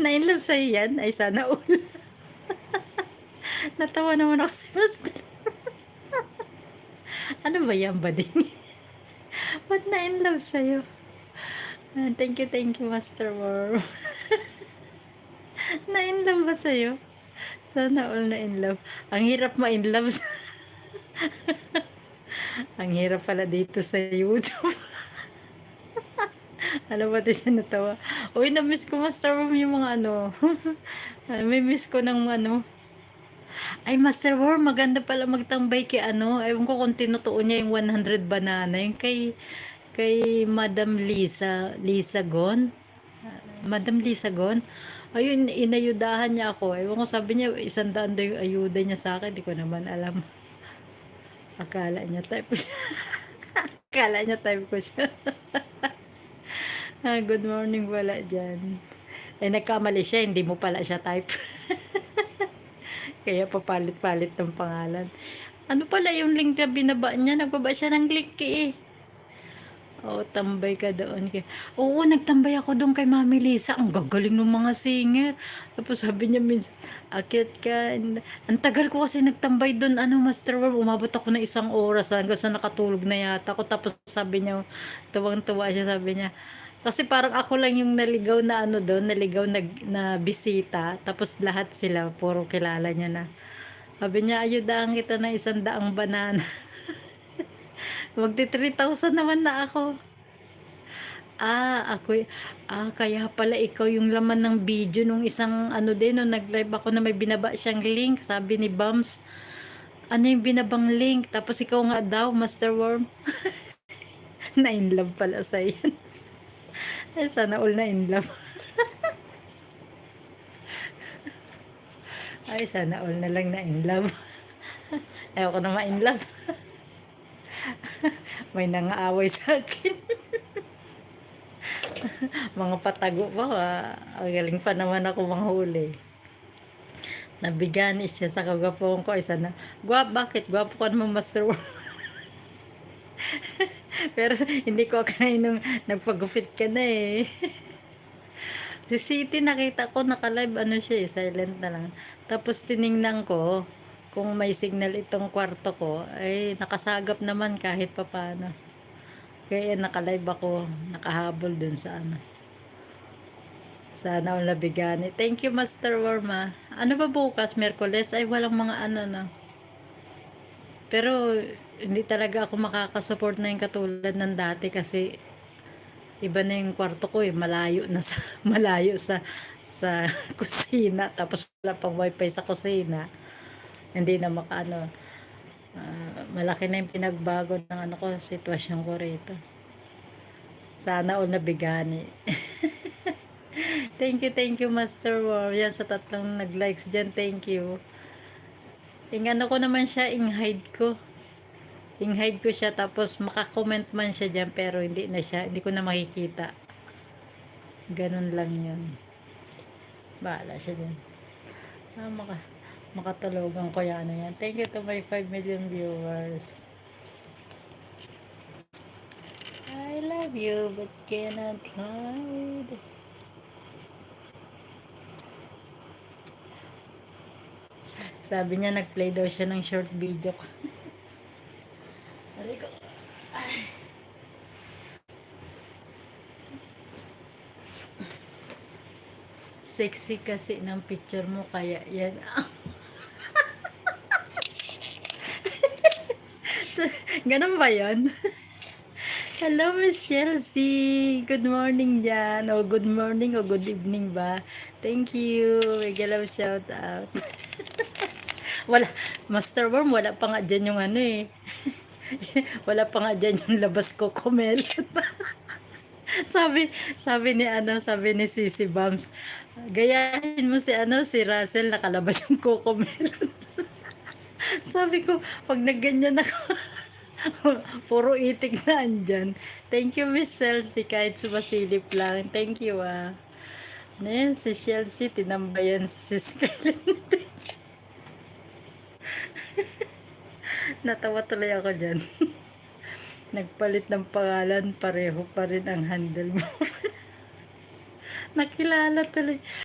Na-inlove sa'yo yan? Ay, sana all. Natawa naman ako si Master. Ano ba yan, bading? Ba't na-inlove sa'yo? Thank you, Master Worm. Na-inlove ba sa'yo? Sana all na-inlove. Ang hirap ma-inlove. Ang hirap pala dito sa YouTube. Alam ba siya natawa? Uy, na-miss ko, Master Worm, yung mga ano. May miss ko ng ano. Ay, Master Worm, maganda pala magtambay kay ano. Ewan ko kung tinutuon niya yung 100 banana. Yung kay Madam Lisa Gon. Madam Lisa Gon. Ayun, inayudahan niya ako. Ewan ko, sabi niya, 100 daw yung ayuda niya sa akin. Di ko naman alam. Akala niya type ko siya. Akala niya type ko siya. Good morning wala dyan. Eh, nagkamali siya. Hindi mo pala siya type. Kaya papalit-palit ng pangalan. Ano pala yung link na binaba niya? Nagbaba siya ng link eh. Oo, tambay ka doon. Oo, nagtambay ako doon kay Mami Lisa. Ang gagaling ng mga singer. Tapos sabi niya, akit ka. Ang tagal ko kasi nagtambay doon. Ano, Master Worm, umabot ako na 1 oras hanggang sa nakatulog na yata ako. Tapos sabi niya, tuwang-tuwa siya, sabi niya. Kasi parang ako lang yung naligaw na ano doon, naligaw na bisita. Tapos lahat sila, puro kilala niya na. Sabi niya, ayudahan kita na 100 banana. Magti 3,000 naman na ako. Kaya pala ikaw yung laman ng video nung isang ano din, nung nag-live ako na may binaba siyang link, sabi ni Bams. Ano yung binabang link? Tapos ikaw nga daw, Master Worm. Na-inlove pala sa yan. Sana all na-inlove. Ay, sana all na lang na-inlove. Ayaw ko na ma-inlove. May nangaaway sa akin. Mga patago pa, ang galing pa naman ako manghuli. Nabigani siya sa kagwapuhan ko. Isa na, bakit? Gwapo ka naman, Master Worm. Pero hindi ko akalain nung nagpagupit ka na eh. Si City nakita ko naka-live ano siya eh, silent na lang. Tapos tiningnan ko kung may signal itong kwarto ko, ay nakasagap naman kahit papano. Kaya naka-live ako, nakahabol dun sa ano. Sana all nabigani. Thank you, Master Worma. Ano ba bukas? Merkules? Ay, walang mga ano na. Pero, hindi talaga ako makakasupport na yung katulad ng dati kasi iba na yung kwarto ko eh. Malayo na sa, malayo sa kusina. Tapos wala pang wifi sa kusina. Hindi na makaano. Malaki na yung pinagbago ng ano ko, sitwasyon ko rito. Sana all nabigani. Thank you, Master War. Yan, sa tatlong nag-likes dyan, thank you. Ingano ko naman siya, in-hide ko. In-hide ko siya, tapos makakomment man siya dyan, pero hindi na siya, hindi ko na makikita. Ganun lang yun. Bahala siya dyan. Makatulugan ko yan, ano yan. Thank you to my 5 million viewers. I love you, but cannot hide. Sabi niya, nag-play daw siya ng short video. Sexy kasi ng picture mo, kaya yan. Ganun ba yan? Hello, Miss Chelsea. Good morning dyan. O good morning o good evening ba? Thank you. Mega love shout out. Wala. Master Worm, wala pa nga dyan yung ano eh. Wala pa nga dyan yung labas ko kumel. sabi ni Sisi Bams, gayahin mo si si Russell, nakalabas yung Coco Melon. Sabi ko, pag nagganyan ako, puro itik na andyan. Thank you, Miss Chelsea, kahit sumasilip lang. Thank you, Ayan, si Chelsea, tinambayan si Scarlett. Natawa tuloy ako dyan. Nagpalit ng pangalan, pareho pa rin ang handle mo. Nakilala tuloy.